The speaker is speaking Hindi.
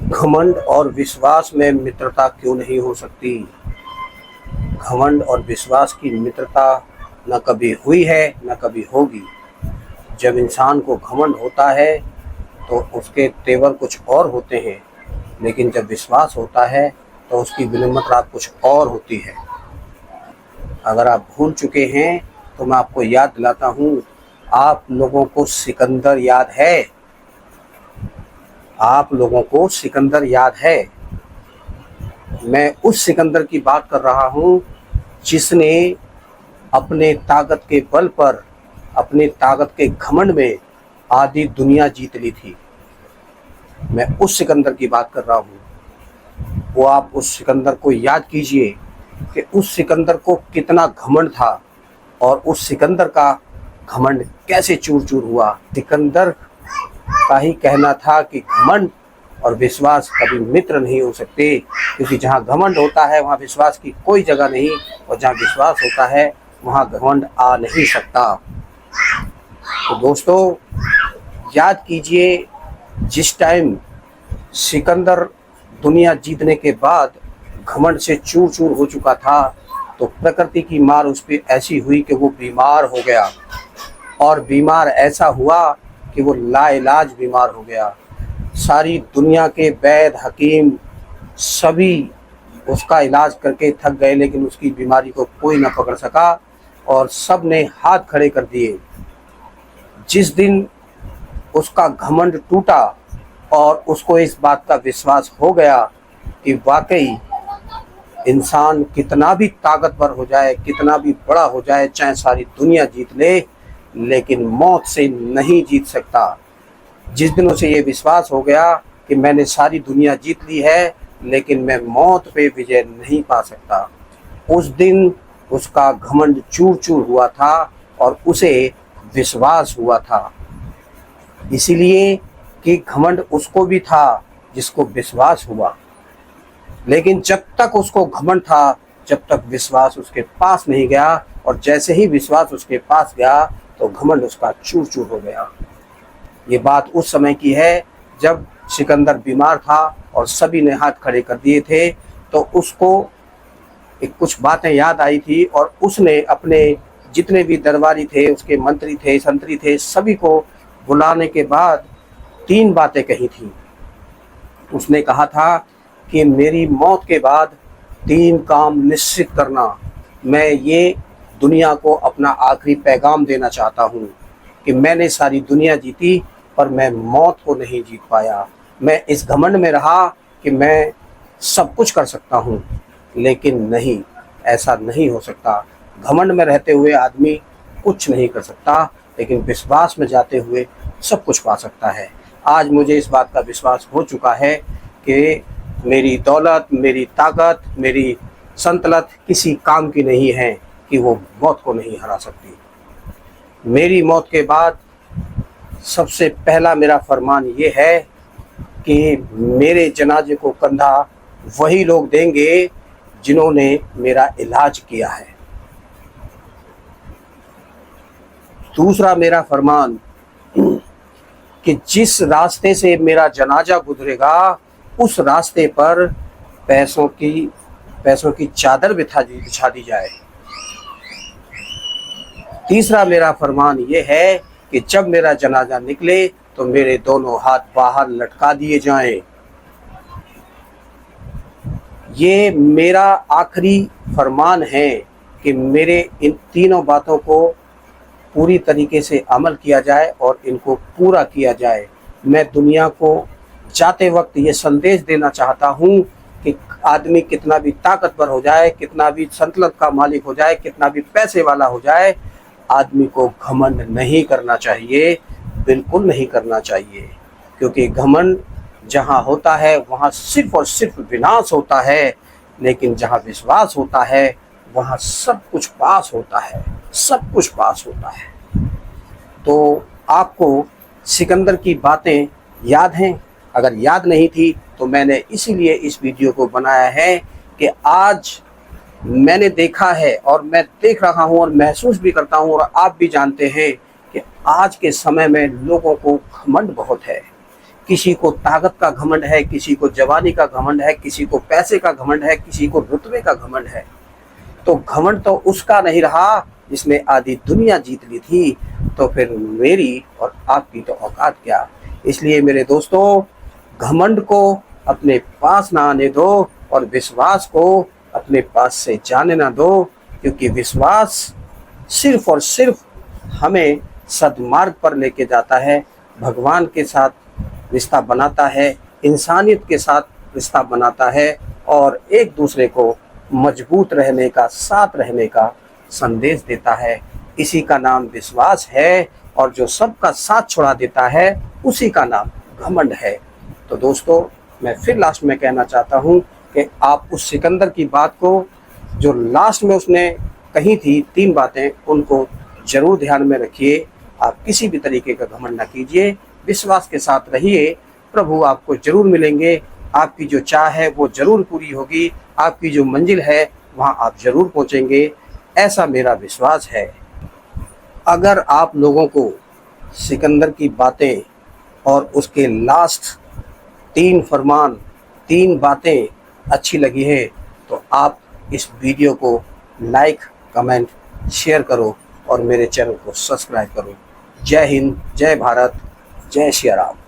घमंड और विश्वास में मित्रता क्यों नहीं हो सकती? घमंड और विश्वास की मित्रता न कभी हुई है न कभी होगी। जब इंसान को घमंड होता है तो उसके तेवर कुछ और होते हैं, लेकिन जब विश्वास होता है तो उसकी विनम्रता कुछ और होती है। अगर आप भूल चुके हैं तो मैं आपको याद दिलाता हूँ। आप लोगों को सिकंदर याद है? आप लोगों को सिकंदर याद है? मैं उस सिकंदर की बात कर रहा हूँ जिसने अपने ताकत के बल पर, अपनी ताकत के घमंड में आधी दुनिया जीत ली थी। मैं उस सिकंदर की बात कर रहा हूँ। वो आप उस सिकंदर को याद कीजिए कि उस सिकंदर को कितना घमंड था और उस सिकंदर का घमंड कैसे चूर चूर हुआ। सिकंदर का ही कहना था कि घमंड और विश्वास कभी मित्र नहीं हो सकते, क्योंकि जहाँ घमंड होता है वहाँ विश्वास की कोई जगह नहीं, और जहाँ विश्वास होता है वहाँ घमंड आ नहीं सकता। तो दोस्तों, याद कीजिए, जिस टाइम सिकंदर दुनिया जीतने के बाद घमंड से चूर चूर हो चुका था, तो प्रकृति की मार उस पर ऐसी हुई कि वो बीमार हो गया, और बीमार ऐसा हुआ कि वो लाइलाज बीमार हो गया। सारी दुनिया के वैद्य हकीम सभी उसका इलाज करके थक गए, लेकिन उसकी बीमारी को कोई न पकड़ सका और सब ने हाथ खड़े कर दिए। जिस दिन उसका घमंड टूटा और उसको इस बात का विश्वास हो गया कि वाकई इंसान कितना भी ताकतवर हो जाए, कितना भी बड़ा हो जाए, चाहे सारी दुनिया जीत ले, लेकिन मौत से नहीं जीत सकता। जिस दिन उसे ये विश्वास हो गया कि मैंने सारी दुनिया जीत ली है, लेकिन मैं मौत पे विजय नहीं पा सकता, उस दिन उसका घमंड चूर चूर हुआ था और उसे विश्वास हुआ था। इसीलिए कि घमंड उसको भी था जिसको विश्वास हुआ, लेकिन जब तक उसको घमंड था, जब तक विश्वास उसके पास नहीं गया, और जैसे ही विश्वास उसके पास गया तो घमंड उसका चूर चूर हो गया। ये बात उस समय की है जब सिकंदर बीमार था और सभी ने हाथ खड़े कर दिए थे, तो उसको कुछ बातें याद आई थी और उसने अपने जितने भी दरबारी थे, उसके मंत्री थे, संतरी थे, सभी को बुलाने के बाद 3 बातें कही थी। उसने कहा था कि मेरी मौत के बाद 3 काम निश्चित करना। मैं ये दुनिया को अपना आखिरी पैगाम देना चाहता हूँ कि मैंने सारी दुनिया जीती पर मैं मौत को नहीं जीत पाया। मैं इस घमंड में रहा कि मैं सब कुछ कर सकता हूँ, लेकिन नहीं, ऐसा नहीं हो सकता। घमंड में रहते हुए आदमी कुछ नहीं कर सकता, लेकिन विश्वास में जाते हुए सब कुछ पा सकता है। आज मुझे इस बात का विश्वास हो चुका है कि मेरी दौलत, मेरी ताकत, मेरी संतलत किसी काम की नहीं है कि वो मौत को नहीं हरा सकती। मेरी मौत के बाद सबसे पहला मेरा फरमान ये है कि मेरे जनाजे को कंधा वही लोग देंगे जिन्होंने मेरा इलाज किया है। दूसरा मेरा फरमान कि जिस रास्ते से मेरा जनाजा गुजरेगा उस रास्ते पर पैसों की चादर बिछा दी जाए। तीसरा मेरा फरमान ये है कि जब मेरा जनाजा निकले तो मेरे दोनों हाथ बाहर लटका दिए जाएं। ये मेरा आखिरी फरमान है कि मेरे इन तीनों बातों को पूरी तरीके से अमल किया जाए और इनको पूरा किया जाए। मैं दुनिया को जाते वक्त ये संदेश देना चाहता हूँ कि आदमी कितना भी ताकतवर हो जाए, कितना भी संतलत का मालिक हो जाए, कितना भी पैसे वाला हो जाए, आदमी को घमंड नहीं करना चाहिए, बिल्कुल नहीं करना चाहिए। क्योंकि घमंड जहाँ होता है वहाँ सिर्फ और सिर्फ विनाश होता है, लेकिन जहाँ विश्वास होता है वहाँ सब कुछ पास होता है, सब कुछ पास होता है। तो आपको सिकंदर की बातें याद हैं? अगर याद नहीं थी तो मैंने इसीलिए इस वीडियो को बनाया है कि आज मैंने देखा है और मैं देख रहा हूँ और महसूस भी करता हूँ, और आप भी जानते हैं कि आज के समय में लोगों को घमंड बहुत है। किसी को ताकत का घमंड है, किसी को जवानी का घमंड है, किसी को पैसे का घमंड है, किसी को रुतबे का घमंड है। तो घमंड तो उसका नहीं रहा जिसने आधी दुनिया जीत ली थी, तो फिर मेरी और आपकी तो औकात क्या। इसलिए मेरे दोस्तों, घमंड को अपने पास ना आने दो और विश्वास को अपने पास से जाने ना दो, क्योंकि विश्वास सिर्फ और सिर्फ हमें सद्मार्ग पर लेके जाता है, भगवान के साथ रिश्ता बनाता है, इंसानियत के साथ रिश्ता बनाता है और एक दूसरे को मजबूत रहने का, साथ रहने का संदेश देता है। इसी का नाम विश्वास है, और जो सबका साथ छोड़ा देता है उसी का नाम घमंड है। तो दोस्तों, मैं फिर लास्ट में कहना चाहता हूँ कि आप उस सिकंदर की बात को, जो लास्ट में उसने कही थी 3 बातें, उनको जरूर ध्यान में रखिए। आप किसी भी तरीके का घमंड ना कीजिए, विश्वास के साथ रहिए, प्रभु आपको जरूर मिलेंगे। आपकी जो चाह है वो जरूर पूरी होगी, आपकी जो मंजिल है वहाँ आप जरूर पहुँचेंगे, ऐसा मेरा विश्वास है। अगर आप लोगों को सिकंदर की बातें और उसके लास्ट 3 फरमान, 3 बातें अच्छी लगी है, तो आप इस वीडियो को लाइक, कमेंट, शेयर करो और मेरे चैनल को सब्सक्राइब करो। जय हिंद, जय भारत, जय श्री राम।